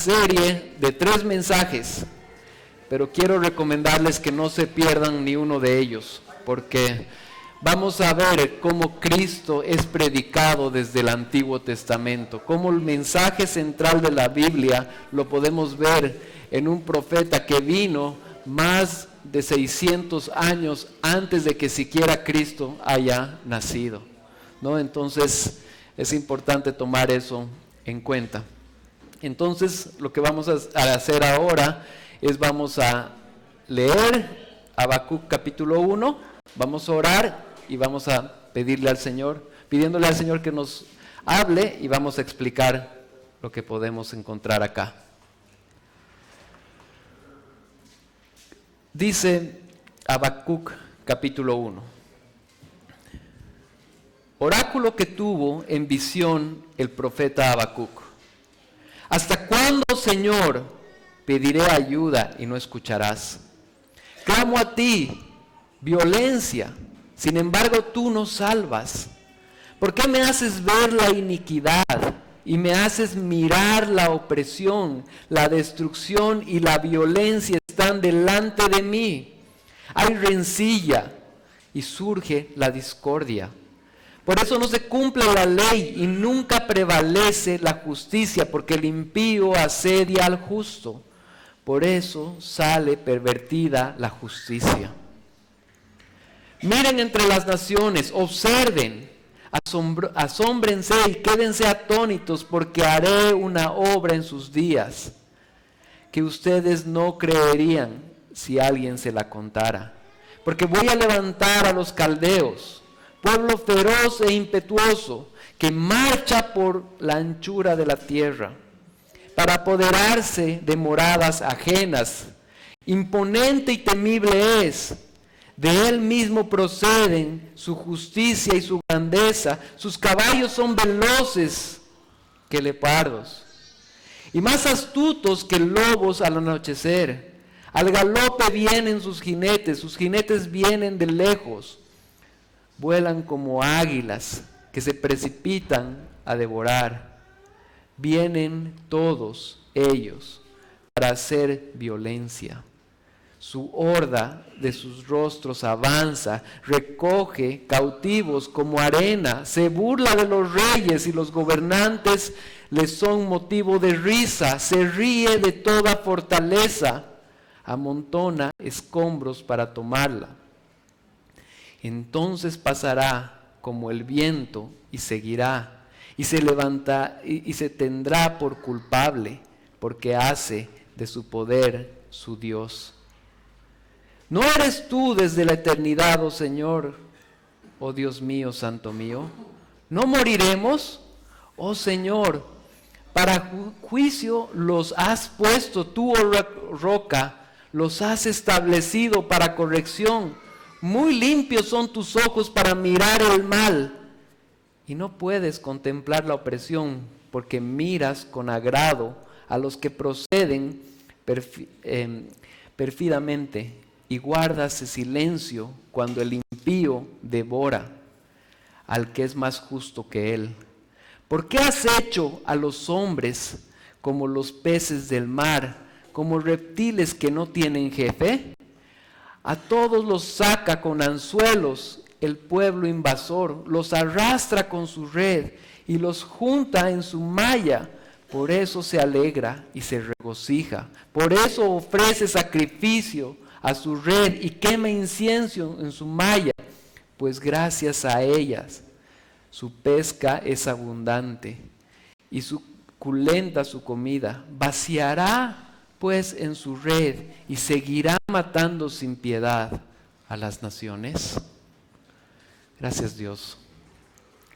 serie de 3 mensajes, pero quiero recomendarles que no se pierdan ni uno de ellos, porque vamos a ver cómo Cristo es predicado desde el Antiguo Testamento, cómo el mensaje central de la Biblia lo podemos ver en un profeta que vino más de 600 años antes de que siquiera Cristo haya nacido, ¿no? Entonces es importante tomar eso en cuenta. Entonces lo que vamos a hacer ahora es vamos a leer Habacuc capítulo 1, vamos a orar y vamos a pidiéndole al Señor que nos hable y vamos a explicar lo que podemos encontrar acá. Dice Habacuc capítulo 1. Oráculo que tuvo en visión el profeta Habacuc. ¿Hasta cuándo, Señor, pediré ayuda y no escucharás? Clamo a ti, violencia, sin embargo tú no salvas. ¿Por qué me haces ver la iniquidad y me haces mirar la opresión? La destrucción y la violencia están delante de mí. Hay rencilla y surge la discordia. Por eso no se cumple la ley y nunca prevalece la justicia, porque el impío asedia al justo. Por eso sale pervertida la justicia. Miren entre las naciones, observen, asómbrense y quédense atónitos, porque haré una obra en sus días que ustedes no creerían si alguien se la contara. Porque voy a levantar a los caldeos, pueblo feroz e impetuoso, que marcha por la anchura de la tierra, para apoderarse de moradas ajenas. Imponente y temible es, de él mismo proceden su justicia y su grandeza, sus caballos son veloces que leopardos, y más astutos que lobos al anochecer. Al galope vienen sus jinetes vienen de lejos. Vuelan como águilas que se precipitan a devorar. Vienen todos ellos para hacer violencia. Su horda de sus rostros avanza, recoge cautivos como arena, se burla de los reyes y los gobernantes les son motivo de risa, se ríe de toda fortaleza, amontona escombros para tomarla. Entonces pasará como el viento y seguirá, y se levanta y se tendrá por culpable, porque hace de su poder su Dios. ¿No eres tú desde la eternidad, oh Señor, oh Dios mío, santo mío? ¿No moriremos, oh Señor? Para juicio los has puesto tú, oh roca, los has establecido para corrección. Muy limpios son tus ojos para mirar el mal, y no puedes contemplar la opresión, porque miras con agrado a los que proceden pérfidamente, y guardas silencio cuando el impío devora al que es más justo que él. ¿Por qué has hecho a los hombres como los peces del mar, como reptiles que no tienen jefe? A todos los saca con anzuelos el pueblo invasor, los arrastra con su red y los junta en su malla. Por eso se alegra y se regocija. Por eso ofrece sacrificio a su red y quema incienso en su malla, pues gracias a ellas su pesca es abundante y suculenta su comida. Vaciará pues en su red y seguirá matando sin piedad a las naciones. Gracias, Dios.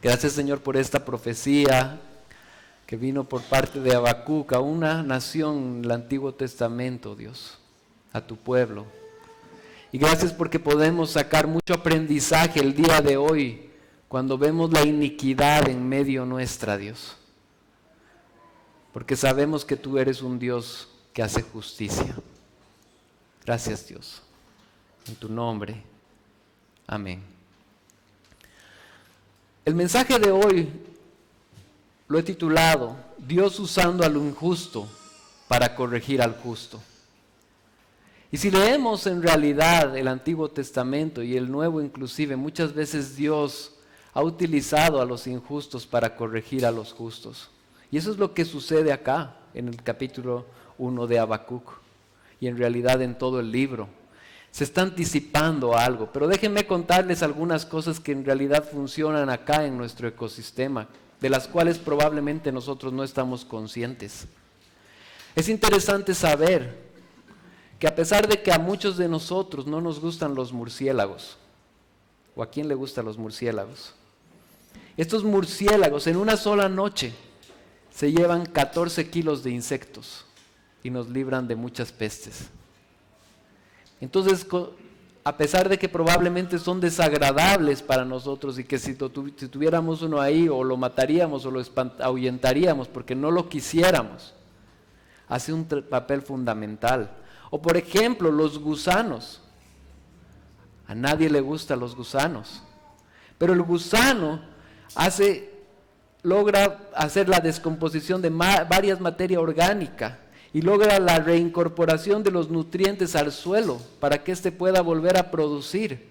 Gracias, Señor, por esta profecía que vino por parte de Habacuc a una nación en el Antiguo Testamento, Dios, a tu pueblo. Y gracias porque podemos sacar mucho aprendizaje el día de hoy cuando vemos la iniquidad en medio nuestra, Dios. Porque sabemos que tú eres un Dios que hace justicia. Gracias, Dios. En tu nombre. Amén. El mensaje de hoy lo he titulado Dios usando a lo injusto para corregir al justo. Y si leemos en realidad el Antiguo Testamento y el Nuevo inclusive, muchas veces Dios ha utilizado a los injustos para corregir a los justos. Y eso es lo que sucede acá en el capítulo 1 de Habacuc y en realidad en todo el libro. Se está anticipando algo, pero déjenme contarles algunas cosas que en realidad funcionan acá en nuestro ecosistema, de las cuales probablemente nosotros no estamos conscientes. Es interesante saber que a pesar de que a muchos de nosotros no nos gustan los murciélagos, ¿o a quién le gustan los murciélagos? Estos murciélagos en una sola noche se llevan 14 kilos de insectos y nos libran de muchas pestes. Entonces, a pesar de que probablemente son desagradables para nosotros y que si tuviéramos uno ahí o lo mataríamos o lo ahuyentaríamos porque no lo quisiéramos, hace un papel fundamental. O por ejemplo, los gusanos. A nadie le gustan los gusanos, pero el gusano logra hacer la descomposición de varias materias orgánicas y logra la reincorporación de los nutrientes al suelo para que éste pueda volver a producir.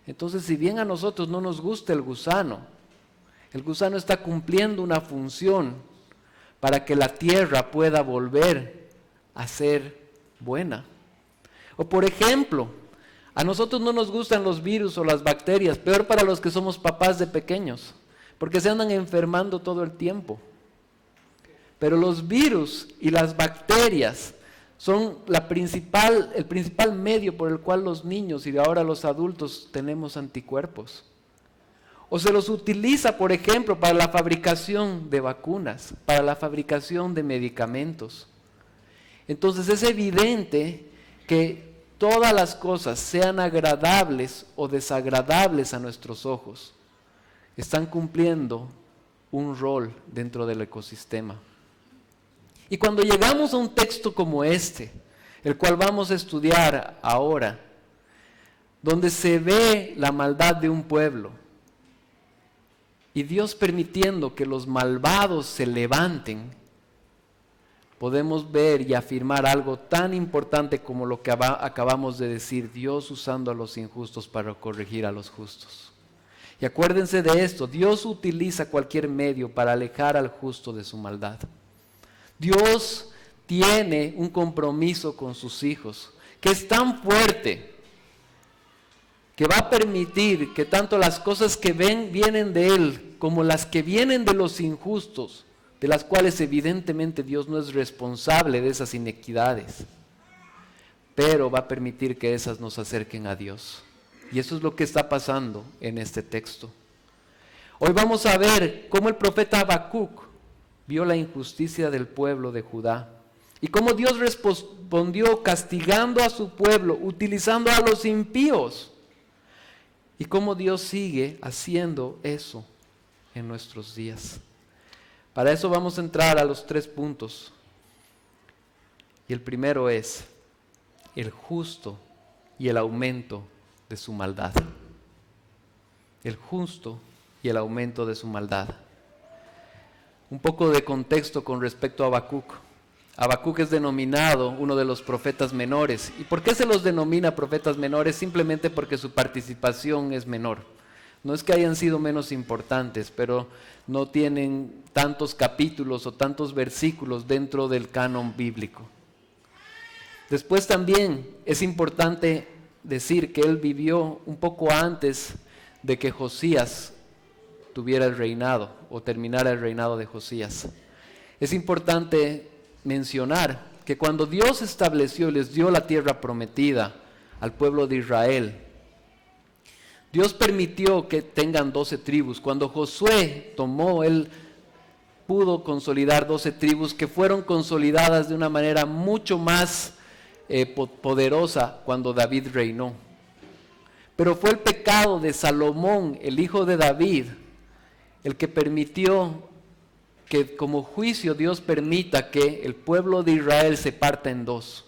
Entonces, si bien a nosotros no nos gusta el gusano está cumpliendo una función para que la tierra pueda volver a ser buena. O por ejemplo, a nosotros no nos gustan los virus o las bacterias, peor para los que somos papás de pequeños, porque se andan enfermando todo el tiempo. Pero los virus y las bacterias son el principal medio por el cual los niños y ahora los adultos tenemos anticuerpos. O se los utiliza, por ejemplo, para la fabricación de vacunas, para la fabricación de medicamentos. Entonces es evidente que todas las cosas, sean agradables o desagradables a nuestros ojos, están cumpliendo un rol dentro del ecosistema. Y cuando llegamos a un texto como este, el cual vamos a estudiar ahora, donde se ve la maldad de un pueblo, y Dios permitiendo que los malvados se levanten, podemos ver y afirmar algo tan importante como lo que acabamos de decir, Dios usando a los injustos para corregir a los justos. Y acuérdense de esto, Dios utiliza cualquier medio para alejar al justo de su maldad. Dios tiene un compromiso con sus hijos que es tan fuerte que va a permitir que tanto las cosas que vienen de Él como las que vienen de los injustos, de las cuales evidentemente Dios no es responsable de esas inequidades, pero va a permitir que esas nos acerquen a Dios. Y eso es lo que está pasando en este texto. Hoy vamos a ver cómo el profeta Habacuc vio la injusticia del pueblo de Judá y cómo Dios respondió castigando a su pueblo, utilizando a los impíos, y cómo Dios sigue haciendo eso en nuestros días. Para eso vamos a entrar a los 3 puntos. Y el primero es el justo y el aumento de su maldad. El justo y el aumento de su maldad. Un poco de contexto con respecto a Habacuc. Habacuc es denominado uno de los profetas menores. ¿Y por qué se los denomina profetas menores? Simplemente porque su participación es menor. No es que hayan sido menos importantes, pero no tienen tantos capítulos o tantos versículos dentro del canon bíblico. Después también es importante decir que él vivió un poco antes de que Josías tuviera el reinado o terminara el reinado de Josías. Es importante mencionar que cuando Dios estableció y les dio la tierra prometida al pueblo de Israel, Dios permitió que tengan 12 tribus. Cuando Josué tomó, él pudo consolidar 12 tribus que fueron consolidadas de una manera mucho más poderosa cuando David reinó. Pero fue el pecado de Salomón, el hijo de David, el que permitió que como juicio Dios permita que el pueblo de Israel se parta en 2.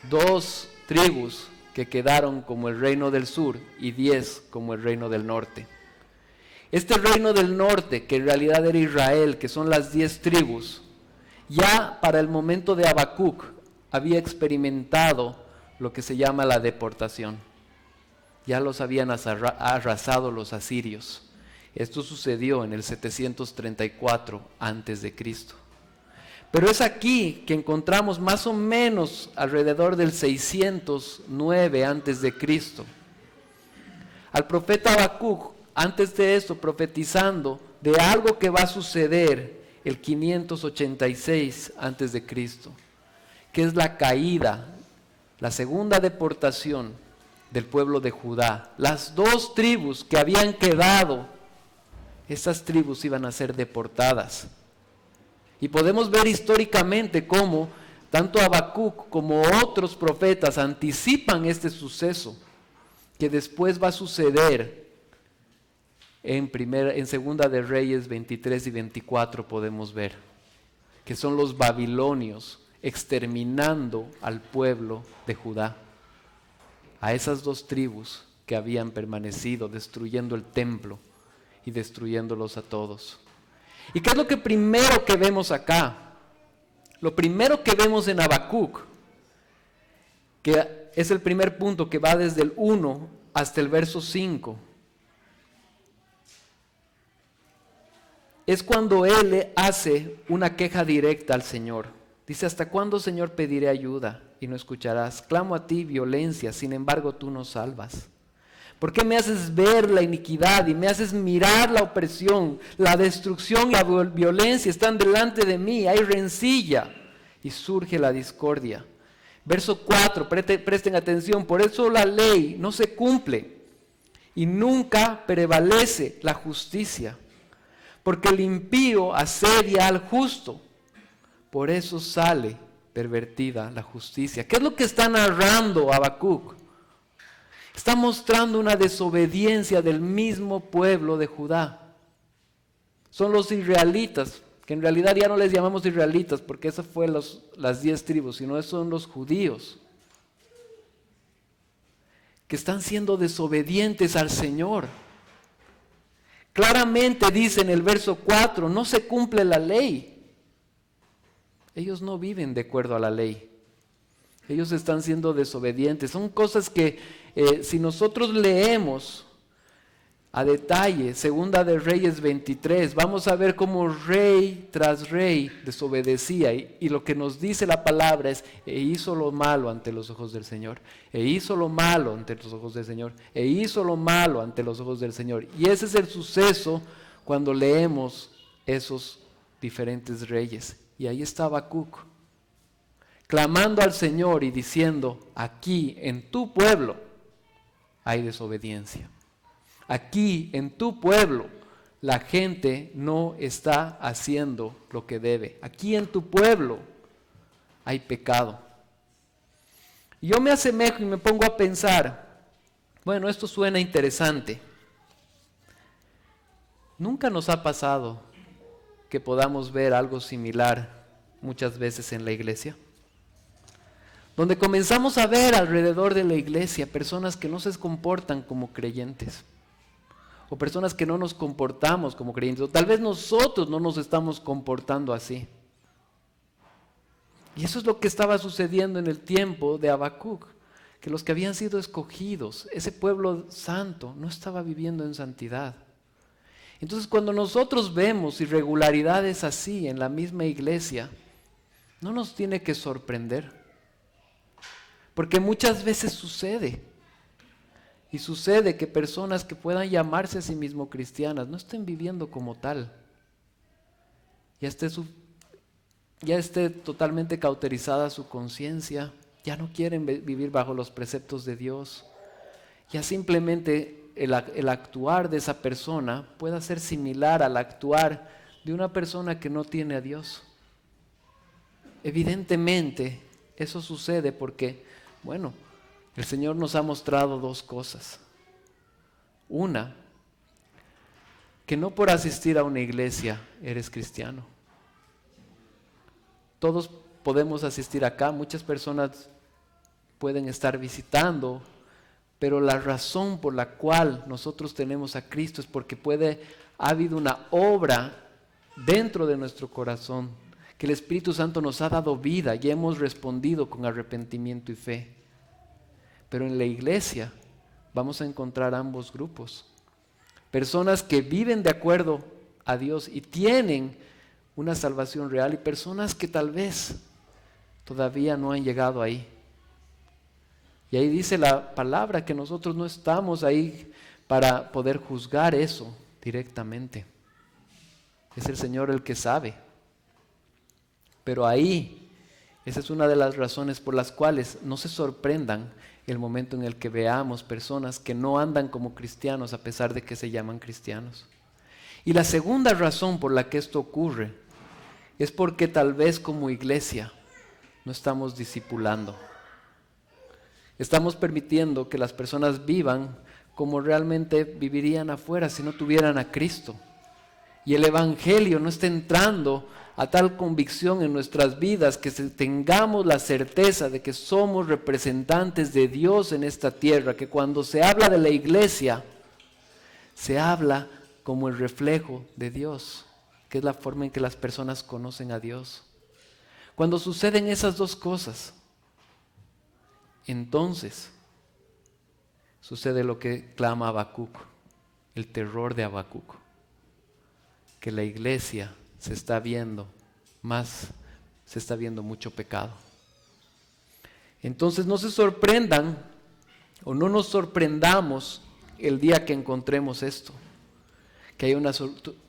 2 tribus que quedaron como el reino del sur y 10 como el reino del norte. Este reino del norte, que en realidad era Israel, que son las 10 tribus, ya para el momento de Habacuc había experimentado lo que se llama la deportación. Ya los habían arrasado los asirios. Esto sucedió en el 734 antes de Cristo. Pero es aquí que encontramos más o menos alrededor del 609 antes de Cristo al profeta Habacuc, antes de esto profetizando de algo que va a suceder el 586 antes de Cristo, que es la caída, la segunda deportación del pueblo de Judá. Las dos tribus que habían quedado, esas tribus iban a ser deportadas. Y podemos ver históricamente cómo tanto Habacuc como otros profetas anticipan este suceso que después va a suceder en Segunda de Reyes 23 y 24 podemos ver, que son los babilonios exterminando al pueblo de Judá, a esas dos tribus que habían permanecido, destruyendo el templo y destruyéndolos a todos. ¿Y qué es lo que primero que vemos acá? Lo primero que vemos en Habacuc, que es el primer punto que va desde el 1 hasta el verso 5, es cuando él hace una queja directa al Señor. Dice: ¿hasta cuándo, Señor, pediré ayuda y no escucharás? Clamo a ti violencia, sin embargo tú no salvas. ¿Por qué me haces ver la iniquidad y me haces mirar la opresión? La destrucción y la violencia están delante de mí, hay rencilla y surge la discordia. Verso 4, presten atención: por eso la ley no se cumple y nunca prevalece la justicia, porque el impío asedia al justo, por eso sale pervertida la justicia. ¿Qué es lo que está narrando Habacuc? Está mostrando una desobediencia del mismo pueblo de Judá. Son los israelitas, que en realidad ya no les llamamos israelitas porque esas fueron las 10 tribus, sino son los judíos, que están siendo desobedientes al Señor. Claramente dice en el verso 4, no se cumple la ley. Ellos no viven de acuerdo a la ley. Ellos están siendo desobedientes. Son cosas que si nosotros leemos a detalle, Segunda de Reyes 23, vamos a ver cómo rey tras rey desobedecía. Y lo que nos dice la palabra es: e hizo lo malo ante los ojos del Señor, e hizo lo malo ante los ojos del Señor, e hizo lo malo ante los ojos del Señor. Y ese es el suceso cuando leemos esos diferentes reyes. Y ahí está Habacuc, clamando al Señor y diciendo: aquí en tu pueblo hay desobediencia. Aquí en tu pueblo la gente no está haciendo lo que debe. Aquí en tu pueblo hay pecado. Y yo me asemejo y me pongo a pensar, bueno, esto suena interesante. ¿Nunca nos ha pasado que podamos ver algo similar muchas veces en la iglesia? Donde comenzamos a ver alrededor de la iglesia personas que no se comportan como creyentes, o personas que no nos comportamos como creyentes, o tal vez nosotros no nos estamos comportando así. Y eso es lo que estaba sucediendo en el tiempo de Habacuc, que los que habían sido escogidos, ese pueblo santo, no estaba viviendo en santidad. Entonces, cuando nosotros vemos irregularidades así en la misma iglesia, no nos tiene que sorprender, porque muchas veces sucede. Y sucede que personas que puedan llamarse a sí mismos cristianas no estén viviendo como tal. Ya esté totalmente cauterizada su conciencia, ya no quieren vivir bajo los preceptos de Dios. Ya simplemente el actuar de esa persona pueda ser similar al actuar de una persona que no tiene a Dios. Evidentemente, eso sucede porque, bueno, el Señor nos ha mostrado dos cosas. Una, que no por asistir a una iglesia eres cristiano. Todos podemos asistir acá, muchas personas pueden estar visitando, pero la razón por la cual nosotros tenemos a Cristo es porque ha habido una obra dentro de nuestro corazón que el Espíritu Santo nos ha dado vida y hemos respondido con arrepentimiento y fe. Pero en la iglesia vamos a encontrar ambos grupos. Personas que viven de acuerdo a Dios y tienen una salvación real, y personas que tal vez todavía no han llegado ahí. Y ahí dice la palabra que nosotros no estamos ahí para poder juzgar eso directamente. Es el Señor el que sabe. Pero ahí, esa es una de las razones por las cuales no se sorprendan el momento en el que veamos personas que no andan como cristianos a pesar de que se llaman cristianos. Y la segunda razón por la que esto ocurre es porque tal vez como iglesia no estamos discipulando. Estamos permitiendo que las personas vivan como realmente vivirían afuera si no tuvieran a Cristo. Y el Evangelio no está entrando a tal convicción en nuestras vidas que tengamos la certeza de que somos representantes de Dios en esta tierra, que cuando se habla de la iglesia, se habla como el reflejo de Dios, que es la forma en que las personas conocen a Dios. Cuando suceden esas dos cosas, entonces sucede lo que clama Habacuc, el terror de Habacuc, que la iglesia se está viendo mucho pecado. Entonces no se sorprendan o no nos sorprendamos el día que encontremos esto, que haya una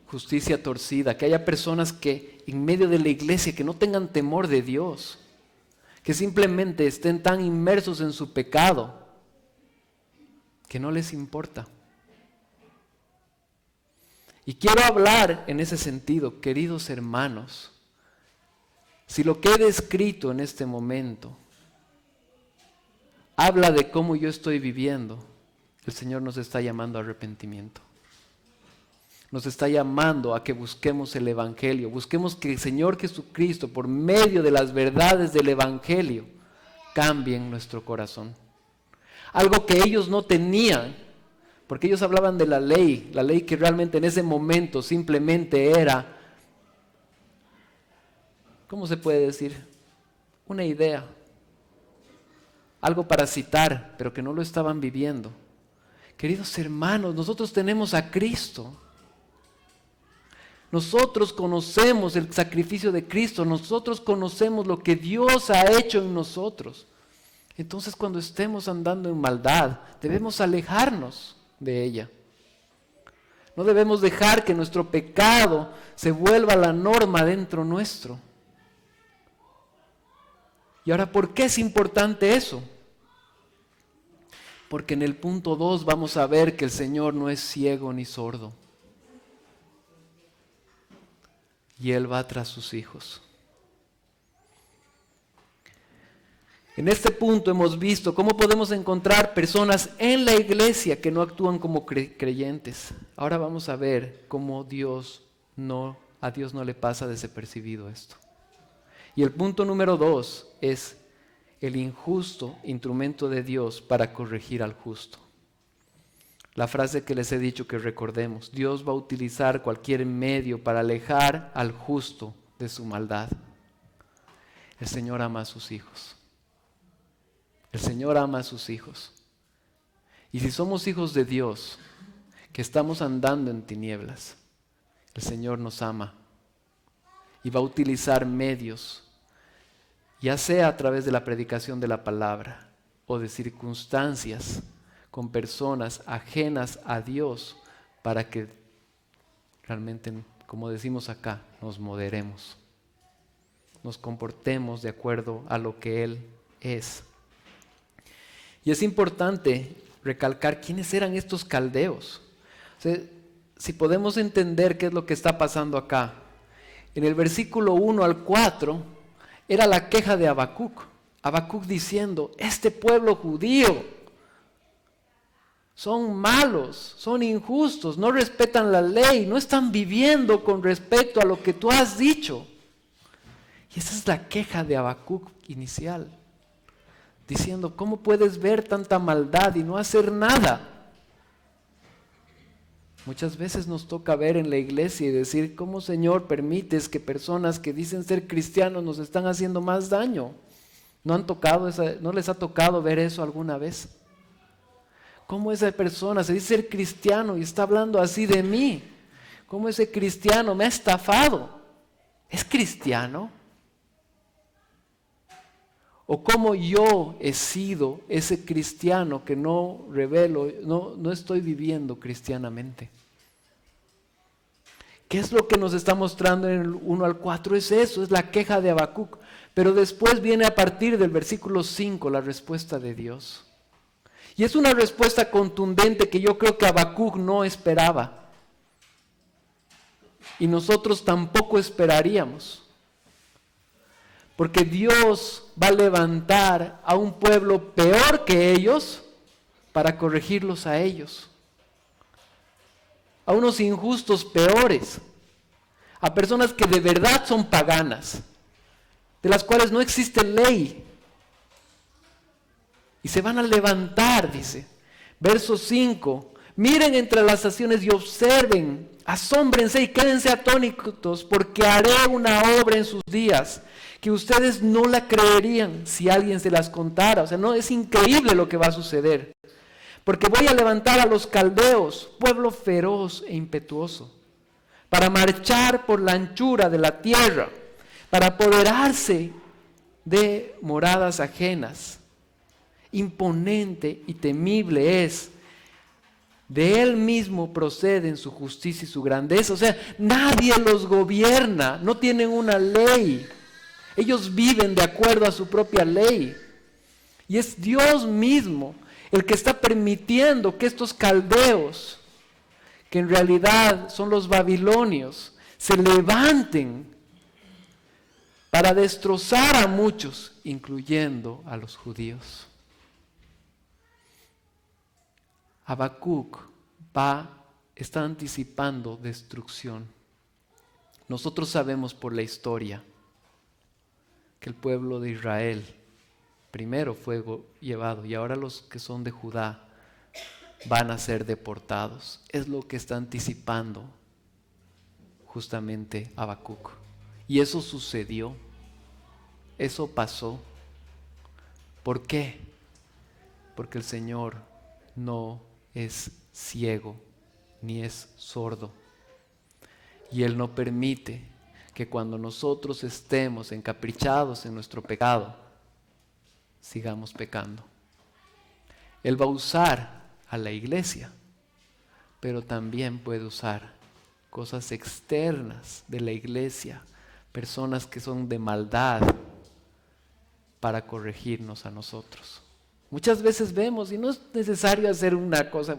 justicia torcida, que haya personas que en medio de la iglesia que no tengan temor de Dios, que simplemente estén tan inmersos en su pecado que no les importa. Y quiero hablar en ese sentido, queridos hermanos, si lo que he descrito en este momento habla de cómo yo estoy viviendo, el Señor nos está llamando a arrepentimiento. Nos está llamando a que busquemos el Evangelio, busquemos que el Señor Jesucristo, por medio de las verdades del Evangelio, cambie en nuestro corazón. Algo que ellos no tenían, porque ellos hablaban de la ley que realmente en ese momento simplemente era, ¿cómo se puede decir? Una idea, algo para citar, pero que no lo estaban viviendo. Queridos hermanos, nosotros tenemos a Cristo. Nosotros conocemos el sacrificio de Cristo, nosotros conocemos lo que Dios ha hecho en nosotros. Entonces cuando estemos andando en maldad, debemos alejarnos de ella. No debemos dejar que nuestro pecado se vuelva la norma dentro nuestro. Y ahora, ¿por qué es importante eso? Porque en el punto 2 vamos a ver que el Señor no es ciego ni sordo. Y Él va tras sus hijos. En este punto hemos visto cómo podemos encontrar personas en la iglesia que no actúan como creyentes. Ahora vamos a ver cómo a Dios no le pasa desapercibido esto. Y el punto número 2 es el injusto instrumento de Dios para corregir al justo. La frase que les he dicho que recordemos: Dios va a utilizar cualquier medio para alejar al justo de su maldad. El Señor ama a sus hijos. El Señor ama a sus hijos. Y si somos hijos de Dios, que estamos andando en tinieblas, el Señor nos ama y va a utilizar medios, ya sea a través de la predicación de la palabra o de circunstancias con personas ajenas a Dios, para que realmente, como decimos acá, nos moderemos, nos comportemos de acuerdo a lo que Él es. Y es importante recalcar quiénes eran estos caldeos. O sea, si podemos entender qué es lo que está pasando acá. En el versículo 1 al 4 era la queja de Habacuc. Habacuc diciendo: este pueblo judío son malos, son injustos, no respetan la ley, no están viviendo con respecto a lo que tú has dicho. Y esa es la queja de Habacuc inicial, diciendo: ¿cómo puedes ver tanta maldad y no hacer nada? Muchas veces nos toca ver en la iglesia y decir, ¿cómo, Señor, permites que personas que dicen ser cristianos nos están haciendo más daño? ¿No les ha tocado ver eso alguna vez? ¿Cómo esa persona se dice ser cristiano y está hablando así de mí? ¿Cómo ese cristiano me ha estafado? ¿Es cristiano? ¿O cómo yo he sido ese cristiano que no revelo, no estoy viviendo cristianamente? ¿Qué es lo que nos está mostrando en el 1 al 4? Es eso, es la queja de Habacuc. Pero después viene a partir del versículo 5 la respuesta de Dios. Y es una respuesta contundente que yo creo que Habacuc no esperaba. Y nosotros tampoco esperaríamos. Porque Dios va a levantar a un pueblo peor que ellos para corregirlos a ellos. A unos injustos peores. A personas que de verdad son paganas, de las cuales no existe ley. Y se van a levantar, dice. Verso 5. Miren entre las naciones y observen, asómbrense y quédense atónitos, porque haré una obra en sus días que ustedes no la creerían si alguien se las contara. O sea, no, es increíble lo que va a suceder. Porque voy a levantar a los caldeos, pueblo feroz e impetuoso, para marchar por la anchura de la tierra, para apoderarse de moradas ajenas. Imponente y temible es. De él mismo proceden su justicia y su grandeza. O sea, nadie los gobierna, no tienen una ley. Ellos viven de acuerdo a su propia ley. Y es Dios mismo el que está permitiendo que estos caldeos, que en realidad son los babilonios, se levanten para destrozar a muchos, incluyendo a los judíos. Habacuc está anticipando destrucción. Nosotros sabemos por la historia que el pueblo de Israel primero fue llevado y ahora los que son de Judá van a ser deportados. Es lo que está anticipando justamente Habacuc. Y eso sucedió, eso pasó. ¿Por qué? Porque el Señor no es ciego ni es sordo. Y Él no permite que cuando nosotros estemos encaprichados en nuestro pecado, sigamos pecando. Él va a usar a la iglesia, pero también puede usar cosas externas de la iglesia, personas que son de maldad, para corregirnos a nosotros. Muchas veces vemos, y no es necesario hacer una cosa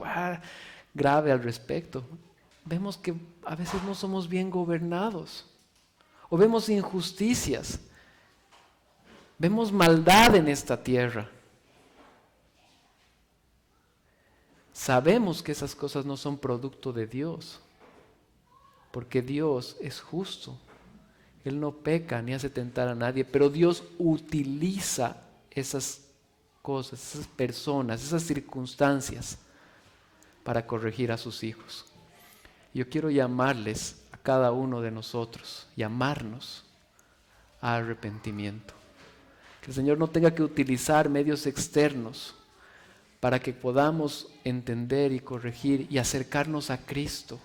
grave al respecto, vemos que a veces no somos bien gobernados, o vemos injusticias, vemos maldad en esta tierra. Sabemos que esas cosas no son producto de Dios, porque Dios es justo. Él no peca ni hace tentar a nadie, pero Dios utiliza esas cosas, esas personas, esas circunstancias para corregir a sus hijos. Yo quiero llamarles a cada uno de nosotros, llamarnos a arrepentimiento. Que el Señor no tenga que utilizar medios externos para que podamos entender y corregir y acercarnos a Cristo.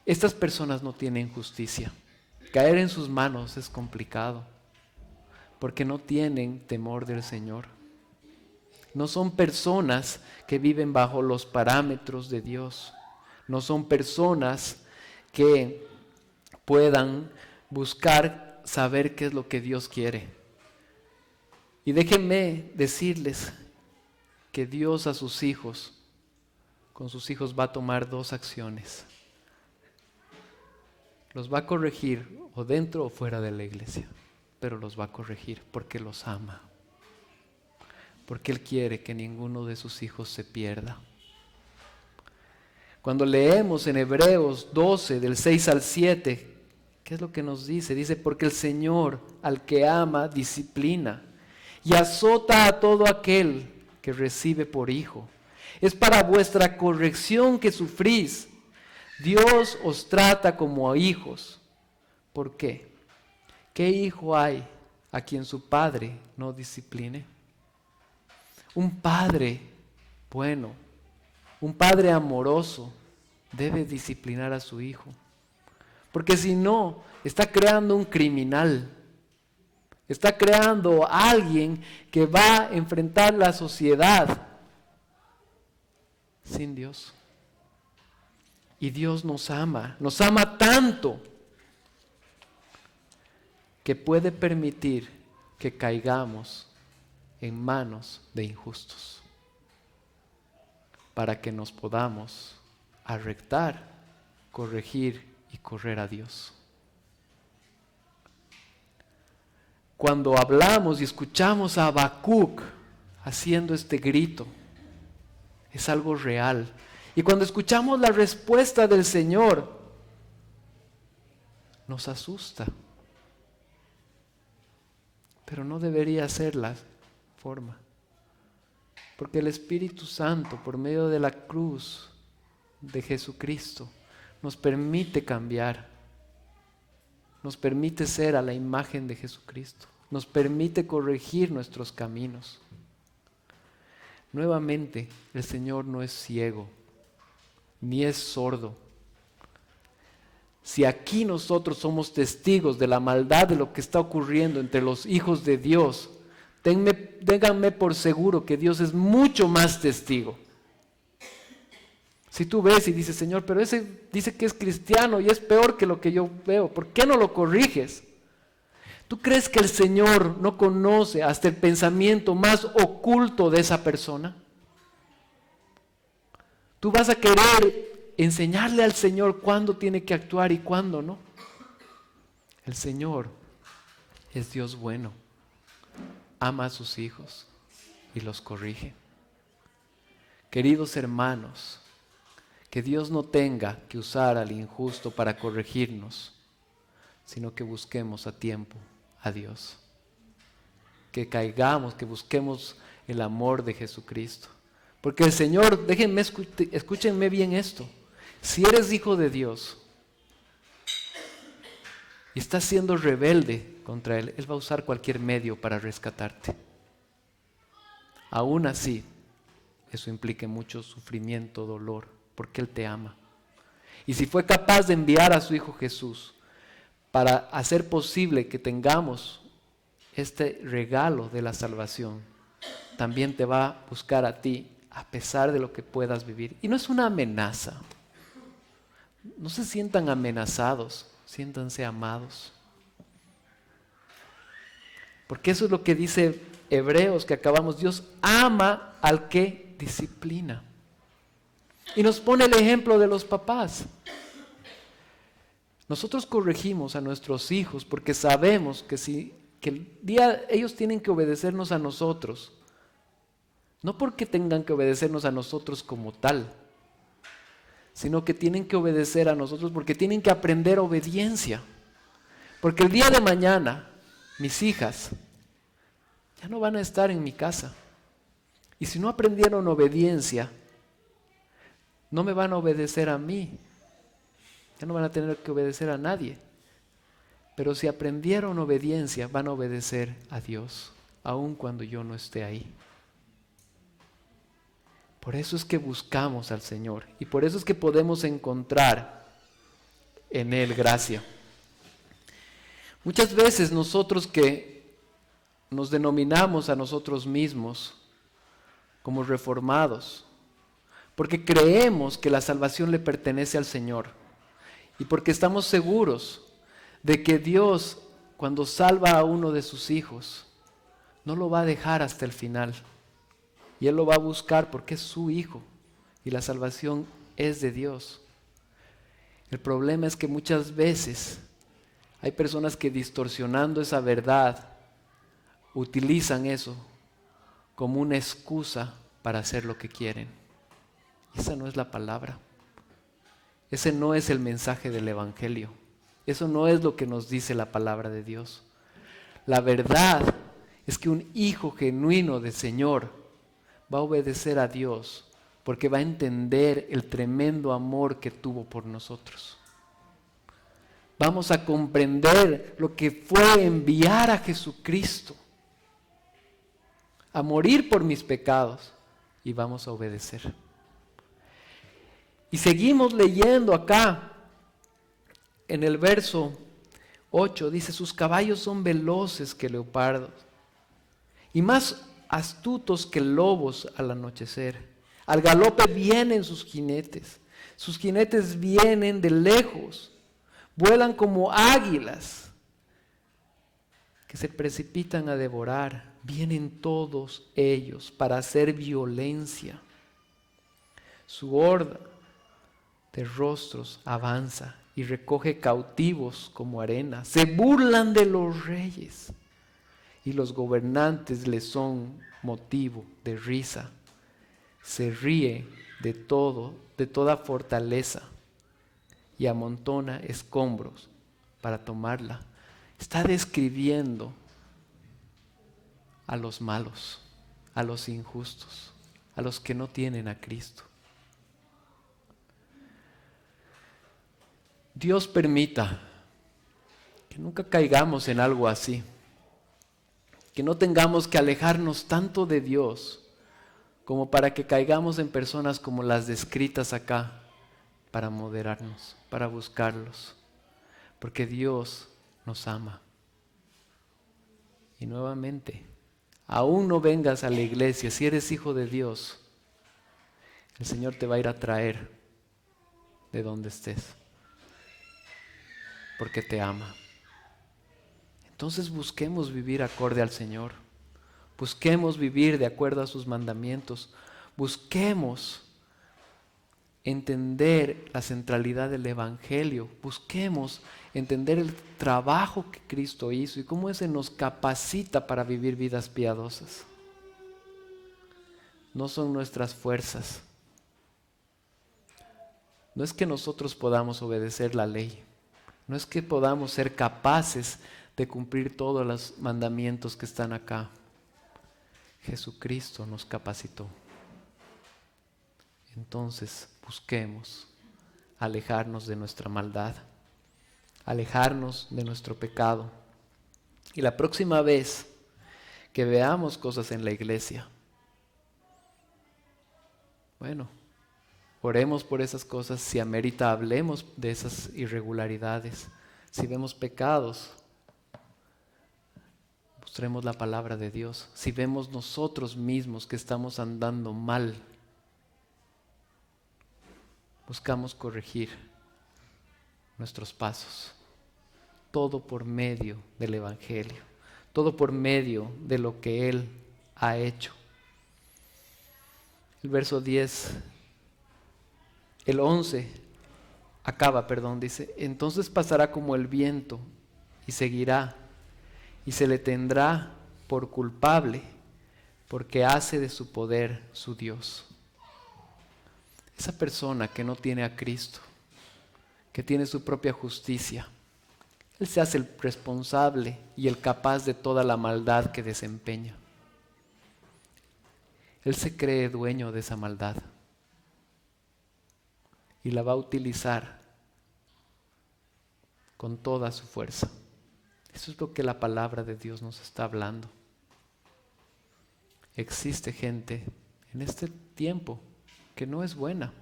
Estas personas no tienen justicia. Caer en sus manos es complicado, porque no tienen temor del Señor. No son personas que viven bajo los parámetros de Dios. No son personas que puedan buscar saber qué es lo que Dios quiere. Y déjenme decirles que Dios a sus hijos, con sus hijos va a tomar dos acciones. Los va a corregir o dentro o fuera de la iglesia, pero los va a corregir porque los ama. Porque Él quiere que ninguno de sus hijos se pierda. Cuando leemos en Hebreos 12, del 6 al 7, ¿qué es lo que nos dice? Dice, porque el Señor al que ama disciplina y azota a todo aquel que recibe por hijo. Es para vuestra corrección que sufrís. Dios os trata como a hijos. ¿Por qué? ¿Qué hijo hay a quien su padre no discipline? Un padre bueno, un padre amoroso debe disciplinar a su hijo. Porque si no, está creando un criminal. Está creando a alguien que va a enfrentar la sociedad sin Dios. Y Dios nos ama tanto que puede permitir que caigamos en manos de injustos para que nos podamos arrectar, corregir y correr a Dios. Cuando hablamos y escuchamos a Habacuc haciendo este grito, es algo real. Y cuando escuchamos la respuesta del Señor, nos asusta. Pero no debería ser la forma. Porque el Espíritu Santo, por medio de la cruz de Jesucristo, nos permite cambiar. Nos permite ser a la imagen de Jesucristo. Nos permite corregir nuestros caminos. Nuevamente, el Señor no es ciego, ni es sordo. Si aquí nosotros somos testigos de la maldad de lo que está ocurriendo entre los hijos de Dios, ténganme por seguro que Dios es mucho más testigo. Si tú ves y dices, Señor, pero ese dice que es cristiano y es peor que lo que yo veo, ¿por qué no lo corriges? ¿Tú crees que el Señor no conoce hasta el pensamiento más oculto de esa persona? Tú vas a querer enseñarle al Señor cuándo tiene que actuar y cuándo no. El Señor es Dios bueno, ama a sus hijos y los corrige. Queridos hermanos, que Dios no tenga que usar al injusto para corregirnos, sino que busquemos a tiempo a Dios. Que caigamos, que busquemos el amor de Jesucristo. Porque el Señor, escúchenme bien esto, si eres hijo de Dios y estás siendo rebelde contra Él, Él va a usar cualquier medio para rescatarte. Aún así, eso implica mucho sufrimiento, dolor, porque Él te ama. Y si fue capaz de enviar a su Hijo Jesús para hacer posible que tengamos este regalo de la salvación, también te va a buscar a ti a pesar de lo que puedas vivir. Y no es una amenaza. No se sientan amenazados, siéntanse amados. Porque eso es lo que dice Hebreos que acabamos. Dios ama al que disciplina. Y nos pone el ejemplo de los papás. Nosotros corregimos a nuestros hijos porque sabemos que el día ellos tienen que obedecernos a nosotros. No porque tengan que obedecernos a nosotros como tal, sino que tienen que obedecer a nosotros porque tienen que aprender obediencia. Porque el día de mañana, mis hijas ya no van a estar en mi casa. Y si no aprendieron obediencia, no me van a obedecer a mí. Ya no van a tener que obedecer a nadie. Pero si aprendieron obediencia, van a obedecer a Dios, aun cuando yo no esté ahí. Por eso es que buscamos al Señor y por eso es que podemos encontrar en Él gracia. Muchas veces nosotros que nos denominamos a nosotros mismos como reformados, porque creemos que la salvación le pertenece al Señor y porque estamos seguros de que Dios, cuando salva a uno de sus hijos, no lo va a dejar hasta el final. Y Él lo va a buscar porque es su hijo y la salvación es de Dios. El problema es que muchas veces hay personas que distorsionando esa verdad utilizan eso como una excusa para hacer lo que quieren. Esa no es la palabra. Ese no es el mensaje del Evangelio. Eso no es lo que nos dice la palabra de Dios. La verdad es que un hijo genuino del Señor va a obedecer a Dios porque va a entender el tremendo amor que tuvo por nosotros. Vamos a comprender lo que fue enviar a Jesucristo a morir por mis pecados, y vamos a obedecer. Y seguimos leyendo acá en el verso 8, dice: sus caballos son veloces que leopardos y más astutos que lobos al anochecer. Al galope vienen sus jinetes vienen de lejos, vuelan como águilas que se precipitan a devorar. Vienen todos ellos para hacer violencia. Su horda de rostros avanza y recoge cautivos como arena. Se burlan de los reyes y los gobernantes les son motivo de risa. Se ríe de toda fortaleza y amontona escombros para tomarla. Está describiendo a los malos, a los injustos, a los que no tienen a Cristo. Dios permita que nunca caigamos en algo así, que no tengamos que alejarnos tanto de Dios como para que caigamos en personas como las descritas acá, para moderarnos, para buscarlos, porque Dios nos ama. Y nuevamente, aún no vengas a la iglesia, si eres hijo de Dios, el Señor te va a ir a traer de donde estés, porque te ama. Entonces busquemos vivir acorde al Señor, busquemos vivir de acuerdo a sus mandamientos, busquemos entender la centralidad del Evangelio, busquemos entender el trabajo que Cristo hizo y cómo ese nos capacita para vivir vidas piadosas. No son nuestras fuerzas. No es que nosotros podamos obedecer la ley, no es que podamos ser capaces de cumplir todos los mandamientos que están acá. Jesucristo nos capacitó. Entonces busquemos alejarnos de nuestra maldad, alejarnos de nuestro pecado. Y la próxima vez que veamos cosas en la iglesia, bueno, oremos por esas cosas. Si amerita, hablemos de esas irregularidades. Si vemos pecados, mostremos la palabra de Dios. Si vemos nosotros mismos que estamos andando mal, buscamos corregir nuestros pasos. Todo por medio del Evangelio. Todo por medio de lo que Él ha hecho. El verso 10, el 11, dice: entonces pasará como el viento y seguirá, y se le tendrá por culpable, porque hace de su poder su Dios. Esa persona que no tiene a Cristo, que tiene su propia justicia, él se hace el responsable y el capaz de toda la maldad que desempeña. Él se cree dueño de esa maldad y la va a utilizar con toda su fuerza. Eso es lo que la palabra de Dios nos está hablando. Existe gente en este tiempo que no es buena.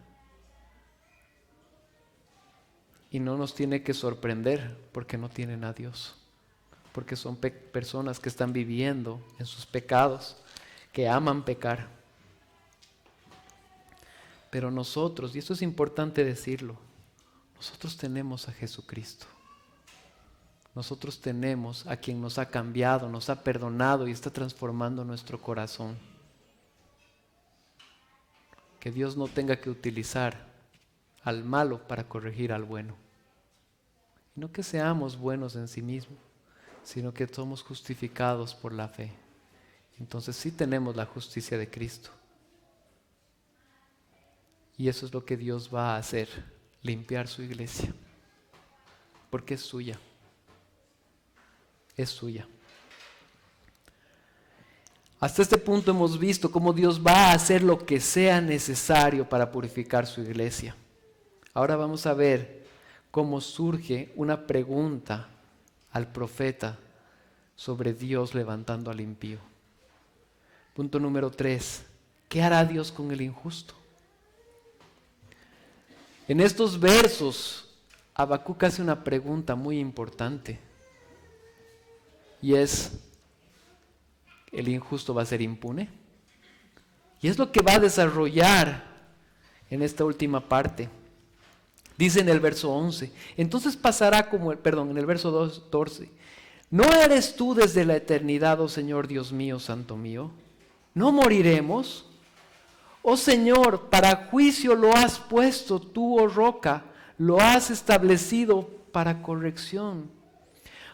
Y no nos tiene que sorprender porque no tienen a Dios. Porque son personas que están viviendo en sus pecados, que aman pecar. Pero nosotros, y esto es importante decirlo, nosotros tenemos a Jesucristo. Nosotros tenemos a quien nos ha cambiado, nos ha perdonado y está transformando nuestro corazón. Que Dios no tenga que utilizar al malo para corregir al bueno. Y no que seamos buenos en sí mismos, sino que somos justificados por la fe. Entonces sí tenemos la justicia de Cristo. Y eso es lo que Dios va a hacer, limpiar su iglesia. Porque es suya. Es suya. Hasta este punto hemos visto cómo Dios va a hacer lo que sea necesario para purificar su iglesia. Ahora vamos a ver cómo surge una pregunta al profeta sobre Dios levantando al impío. Punto número 3. ¿Qué hará Dios con el injusto? En estos versos, Habacuc hace una pregunta muy importante. Y es, ¿el injusto va a ser impune? Y es lo que va a desarrollar en esta última parte. Dice en el verso 11, entonces pasará en el verso 14, ¿no eres tú desde la eternidad, oh Señor Dios mío, Santo mío? ¿No moriremos? Oh Señor, para juicio lo has puesto tú, oh roca, lo has establecido para corrección.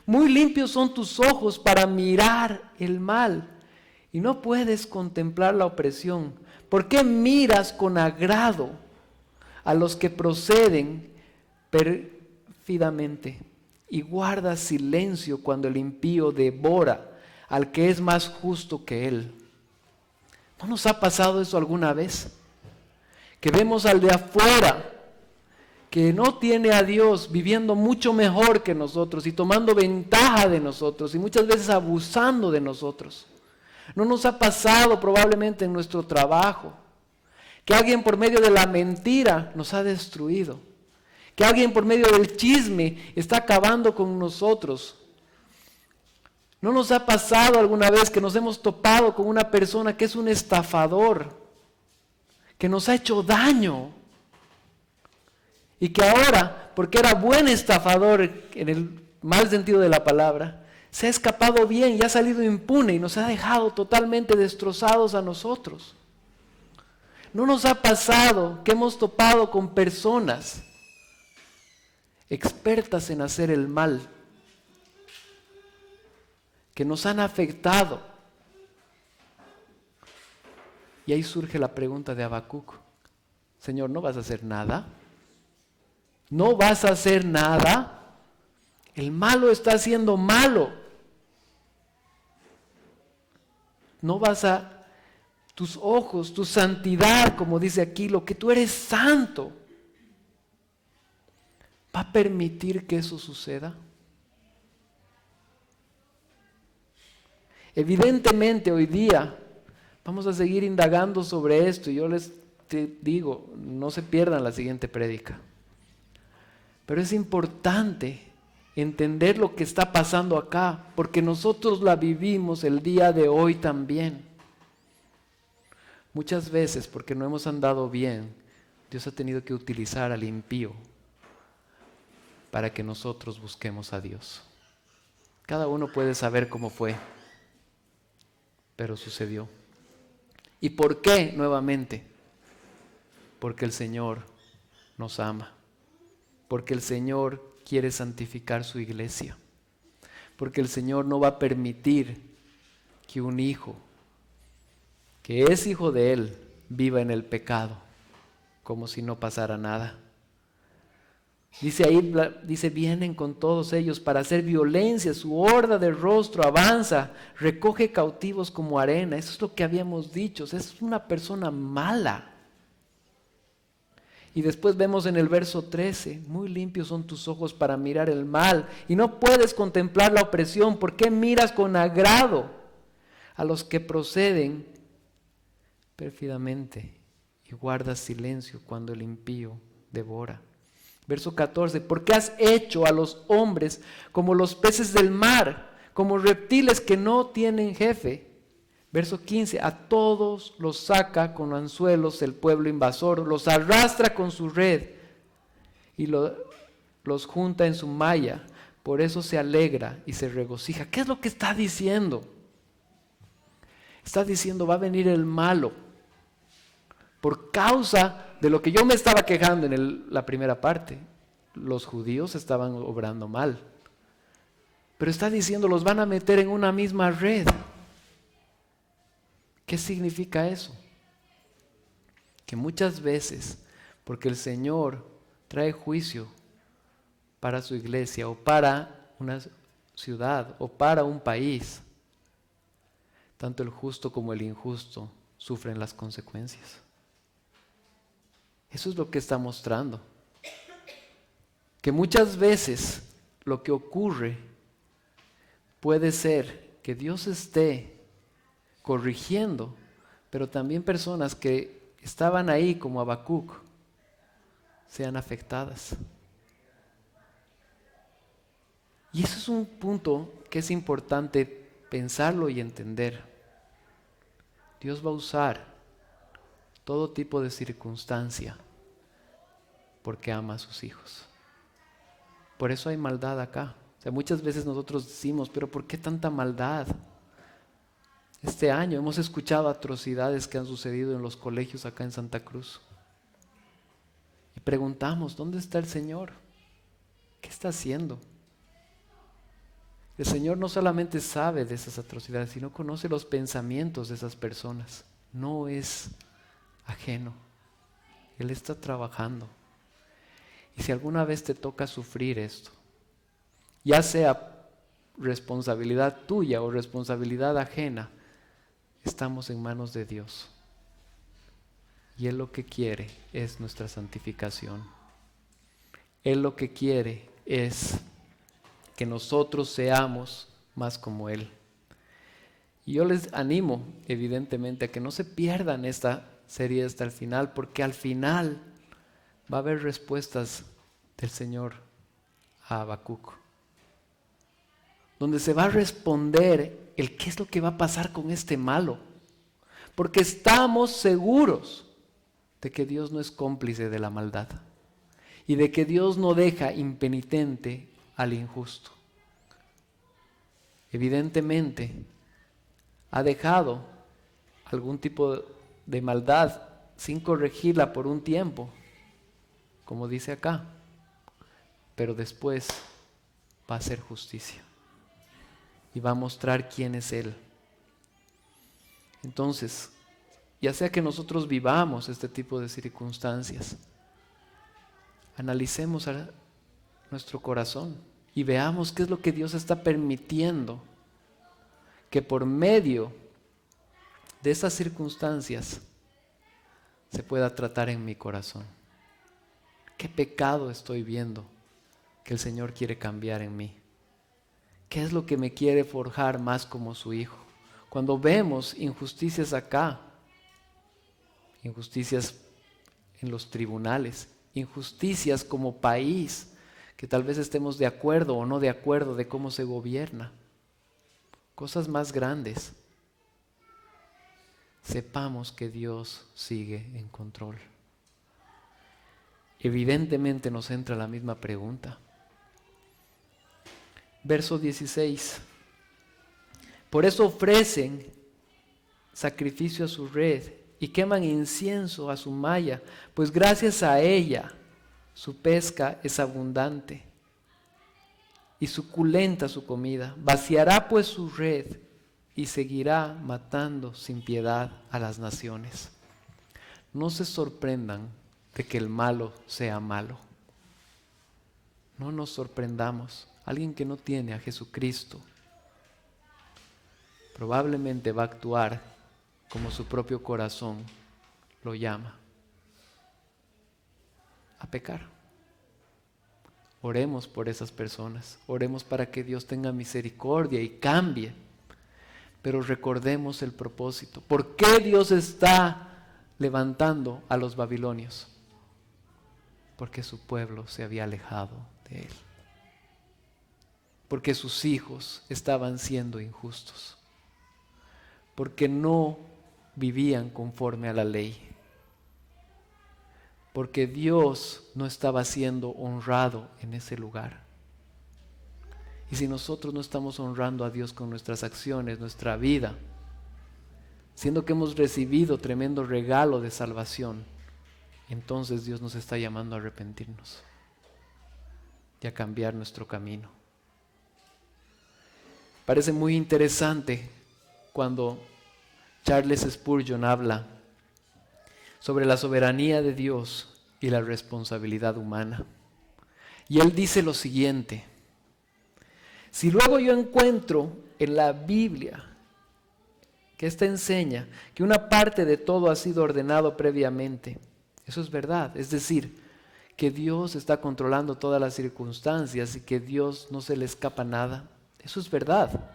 Muy limpios son tus ojos para mirar el mal, y no puedes contemplar la opresión. ¿Por qué miras con agrado a los que proceden pérfidamente y guardas silencio cuando el impío devora al que es más justo que él? ¿No nos ha pasado eso alguna vez? Que vemos al de afuera que no tiene a Dios viviendo mucho mejor que nosotros y tomando ventaja de nosotros y muchas veces abusando de nosotros. ¿No nos ha pasado probablemente en nuestro trabajo que alguien por medio de la mentira nos ha destruido? Que alguien por medio del chisme está acabando con nosotros. ¿No nos ha pasado alguna vez que nos hemos topado con una persona que es un estafador, que nos ha hecho daño y que ahora, porque era buen estafador en el mal sentido de la palabra, se ha escapado bien y ha salido impune y nos ha dejado totalmente destrozados a nosotros? ¿No nos ha pasado que hemos topado con personas expertas en hacer el mal, que nos han afectado? Y ahí surge la pregunta de Habacuc: Señor, ¿no vas a hacer nada? ¿No vas a hacer nada? El malo está haciendo malo. No vas a, tus ojos, tu santidad, como dice aquí, lo que tú eres santo, ¿va a permitir que eso suceda? Evidentemente hoy día vamos a seguir indagando sobre esto y yo les digo, no se pierdan la siguiente prédica. Pero es importante entender lo que está pasando acá, porque nosotros la vivimos el día de hoy también. Muchas veces, porque no hemos andado bien, Dios ha tenido que utilizar al impío para que nosotros busquemos a Dios. Cada uno puede saber cómo fue, pero sucedió. ¿Y por qué? Nuevamente, porque el Señor nos ama, porque el Señor quiere santificar su iglesia, porque el Señor no va a permitir que un hijo, que es hijo de Él, viva en el pecado, como si no pasara nada. Dice ahí, vienen con todos ellos para hacer violencia, su horda de rostro avanza, recoge cautivos como arena. Eso es lo que habíamos dicho, es una persona mala. Y después vemos en el verso 13, muy limpios son tus ojos para mirar el mal y no puedes contemplar la opresión. ¿Por qué miras con agrado a los que proceden pérfidamente y guardas silencio cuando el impío devora? Verso 14, ¿por qué has hecho a los hombres como los peces del mar, como reptiles que no tienen jefe? Verso 15, a todos los saca con anzuelos el pueblo invasor, los arrastra con su red y los junta en su malla, por eso se alegra y se regocija. ¿Qué es lo que está diciendo? Está diciendo, va a venir el malo. Por causa de lo que yo me estaba quejando en la primera parte, los judíos estaban obrando mal. Pero está diciendo, los van a meter en una misma red. ¿Qué significa eso? Que muchas veces, porque el Señor trae juicio para su iglesia o para una ciudad o para un país, tanto el justo como el injusto sufren las consecuencias. Eso es lo que está mostrando. Que muchas veces lo que ocurre puede ser que Dios esté corrigiendo, pero también personas que estaban ahí como Habacuc sean afectadas. Y eso es un punto que es importante pensarlo y entender. Dios va a usar todo tipo de circunstancia porque ama a sus hijos. Por eso hay maldad acá. O sea, muchas veces nosotros decimos, pero ¿por qué tanta maldad? Este año hemos escuchado atrocidades que han sucedido en los colegios acá en Santa Cruz. Y preguntamos, ¿dónde está el Señor? ¿Qué está haciendo? El Señor no solamente sabe de esas atrocidades, sino conoce los pensamientos de esas personas. No es ajeno. Él está trabajando. Y si alguna vez te toca sufrir esto, ya sea responsabilidad tuya o responsabilidad ajena, estamos en manos de Dios. Y Él lo que quiere es nuestra santificación. Él lo que quiere es que nosotros seamos más como Él. Y yo les animo, evidentemente, a que no se pierdan esta serie hasta el final, porque al final va a haber respuestas del Señor a Habacuc, donde se va a responder el qué es lo que va a pasar con este malo, porque estamos seguros de que Dios no es cómplice de la maldad y de que Dios no deja impenitente al injusto. Evidentemente, ha dejado algún tipo de maldad sin corregirla por un tiempo, como dice acá, pero después va a hacer justicia y va a mostrar quién es Él. Entonces, ya sea que nosotros vivamos este tipo de circunstancias, analicemos a nuestro corazón y veamos qué es lo que Dios está permitiendo que por medio de esas circunstancias se pueda tratar en mi corazón. ¿Qué pecado estoy viendo que el Señor quiere cambiar en mí? ¿Qué es lo que me quiere forjar más como su hijo? Cuando vemos injusticias acá, injusticias en los tribunales, injusticias como país, que tal vez estemos de acuerdo o no de acuerdo de cómo se gobierna, cosas más grandes, sepamos que Dios sigue en control. Evidentemente nos entra la misma pregunta. Verso 16. Por eso ofrecen sacrificio a su red y queman incienso a su malla, pues gracias a ella su pesca es abundante y suculenta su comida. Vaciará pues su red y seguirá matando sin piedad a las naciones. No se sorprendan de que el malo sea malo. No nos sorprendamos. Alguien que no tiene a Jesucristo probablemente va a actuar como su propio corazón lo llama, a pecar. Oremos por esas personas, oremos para que Dios tenga misericordia y cambie, pero recordemos el propósito. ¿Por qué Dios está levantando a los babilonios? Porque su pueblo se había alejado de Él, porque sus hijos estaban siendo injustos, porque no vivían conforme a la ley, porque Dios no estaba siendo honrado en ese lugar. Y si nosotros no estamos honrando a Dios con nuestras acciones, nuestra vida, siendo que hemos recibido tremendo regalo de salvación, entonces Dios nos está llamando a arrepentirnos y a cambiar nuestro camino. Parece muy interesante cuando Charles Spurgeon habla sobre la soberanía de Dios y la responsabilidad humana. Y él dice lo siguiente: si luego yo encuentro en la Biblia que ésta enseña que una parte de todo ha sido ordenado previamente. Eso es verdad, es decir, que Dios está controlando todas las circunstancias y que Dios no se le escapa nada. Eso es verdad.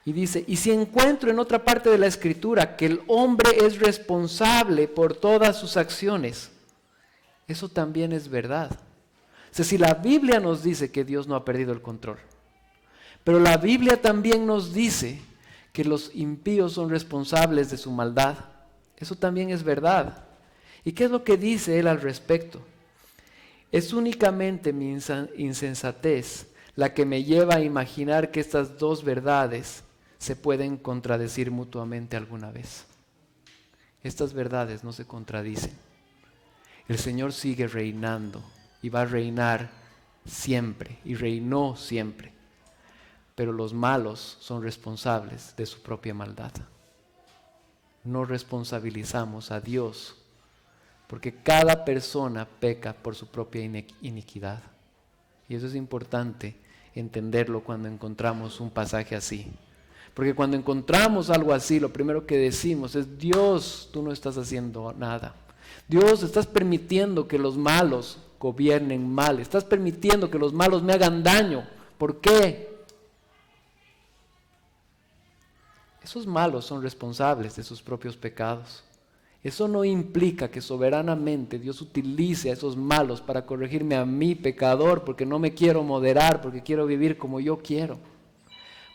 Y dice, y si encuentro en otra parte de la Escritura que el hombre es responsable por todas sus acciones, eso también es verdad. O sea, si la Biblia nos dice que Dios no ha perdido el control, pero la Biblia también nos dice que los impíos son responsables de su maldad, eso también es verdad. ¿Y qué es lo que dice él al respecto? Es únicamente mi insensatez la que me lleva a imaginar que estas dos verdades se pueden contradecir mutuamente alguna vez. Estas verdades no se contradicen. El Señor sigue reinando y va a reinar siempre y reinó siempre. Pero los malos son responsables de su propia maldad. No responsabilizamos a Dios porque cada persona peca por su propia iniquidad. Y eso es importante entenderlo cuando encontramos un pasaje así. Porque cuando encontramos algo así, lo primero que decimos es: Dios, tú no estás haciendo nada. Dios, estás permitiendo que los malos gobiernen mal. Estás permitiendo que los malos me hagan daño. ¿Por qué? Esos malos son responsables de sus propios pecados. Eso no implica que soberanamente Dios utilice a esos malos para corregirme a mí, pecador, porque no me quiero moderar, porque quiero vivir como yo quiero.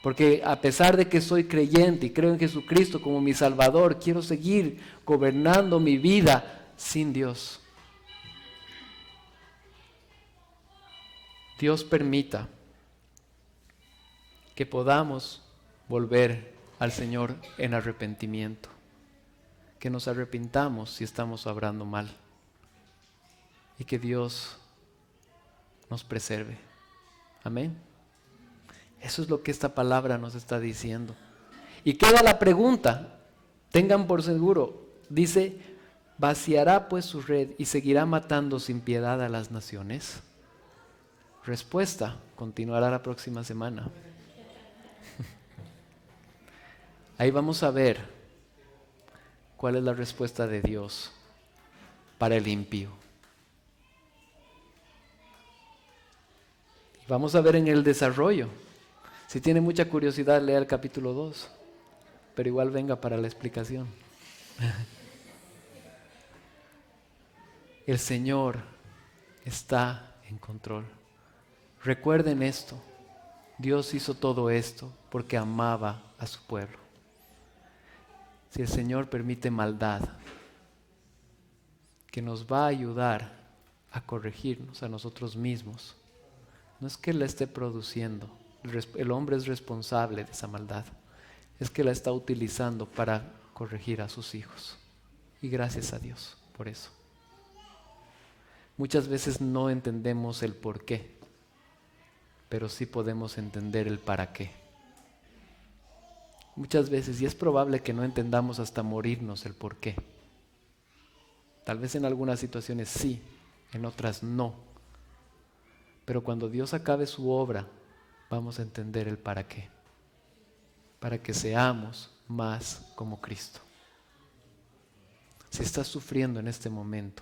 Porque a pesar de que soy creyente y creo en Jesucristo como mi Salvador, quiero seguir gobernando mi vida sin Dios. Dios permita que podamos volver al Señor en arrepentimiento. Que nos arrepintamos si estamos obrando mal. Y que Dios nos preserve. Amén. Eso es lo que esta palabra nos está diciendo. Y queda la pregunta, tengan por seguro, dice: ¿vaciará pues su red y seguirá matando sin piedad a las naciones? Respuesta, continuará la próxima semana. Ahí vamos a ver cuál es la respuesta de Dios para el impío. Y vamos a ver en el desarrollo. Si tiene mucha curiosidad, lea el capítulo 2, pero igual venga para la explicación. El Señor está en control. Recuerden esto, Dios hizo todo esto porque amaba a su pueblo. Si el Señor permite maldad, que nos va a ayudar a corregirnos a nosotros mismos, no es que la esté produciendo. El hombre es responsable de esa maldad. Es que la está utilizando para corregir a sus hijos. Y gracias a Dios por eso. Muchas veces no entendemos el por qué, pero sí podemos entender el para qué. Muchas veces, y es probable que no entendamos hasta morirnos el por qué. Tal vez en algunas situaciones sí, en otras no. Pero cuando Dios acabe su obra, vamos a entender el para qué. Para que seamos más como Cristo. Si estás sufriendo en este momento,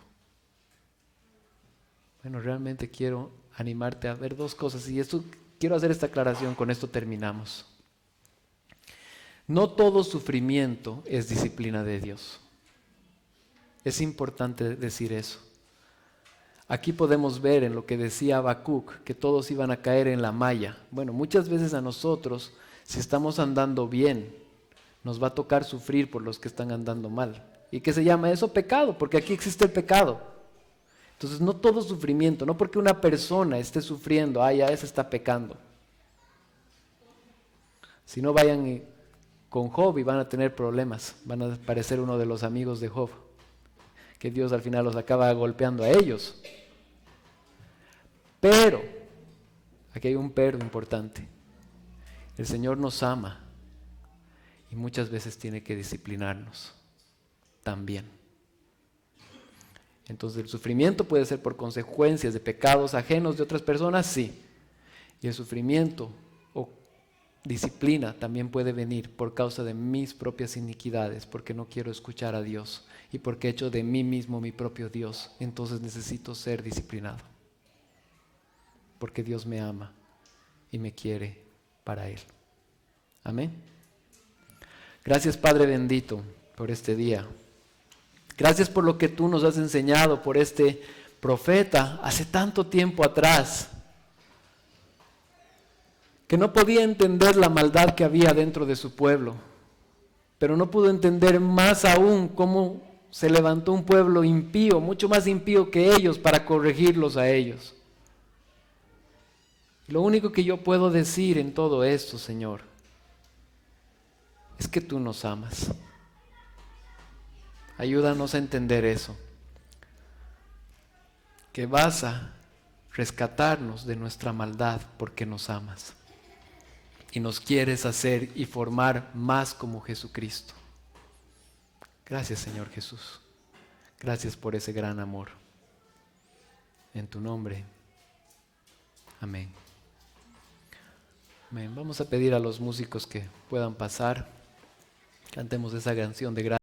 bueno, realmente quiero animarte a ver dos cosas. Y quiero hacer esta aclaración, con esto terminamos. No todo sufrimiento es disciplina de Dios. Es importante decir eso. Aquí podemos ver en lo que decía Habacuc, que todos iban a caer en la malla. Bueno, muchas veces a nosotros, si estamos andando bien, nos va a tocar sufrir por los que están andando mal. ¿Y qué se llama eso? Pecado, porque aquí existe el pecado. Entonces no todo sufrimiento, no porque una persona esté sufriendo, ya ese está pecando. Si no, vayan con Job y van a tener problemas, van a parecer uno de los amigos de Job, que Dios al final los acaba golpeando a ellos. Pero, aquí hay un pero importante, el Señor nos ama y muchas veces tiene que disciplinarnos también. Entonces el sufrimiento puede ser por consecuencias de pecados ajenos de otras personas, sí. Y el sufrimiento disciplina también puede venir por causa de mis propias iniquidades, porque no quiero escuchar a Dios y porque he hecho de mí mismo mi propio Dios. Entonces necesito ser disciplinado, porque Dios me ama y me quiere para Él. Amén. Gracias, Padre bendito, por este día. Gracias por lo que tú nos has enseñado, por este profeta hace tanto tiempo atrás, que no podía entender la maldad que había dentro de su pueblo, pero no pudo entender más aún cómo se levantó un pueblo impío, mucho más impío que ellos, para corregirlos a ellos. Lo único que yo puedo decir en todo esto, Señor, es que tú nos amas. Ayúdanos a entender eso, que vas a rescatarnos de nuestra maldad porque nos amas y nos quieres hacer y formar más como Jesucristo. Gracias, Señor Jesús. Gracias por ese gran amor. En tu nombre. Amén. Amén. Vamos a pedir a los músicos que puedan pasar. Cantemos esa canción de gracia.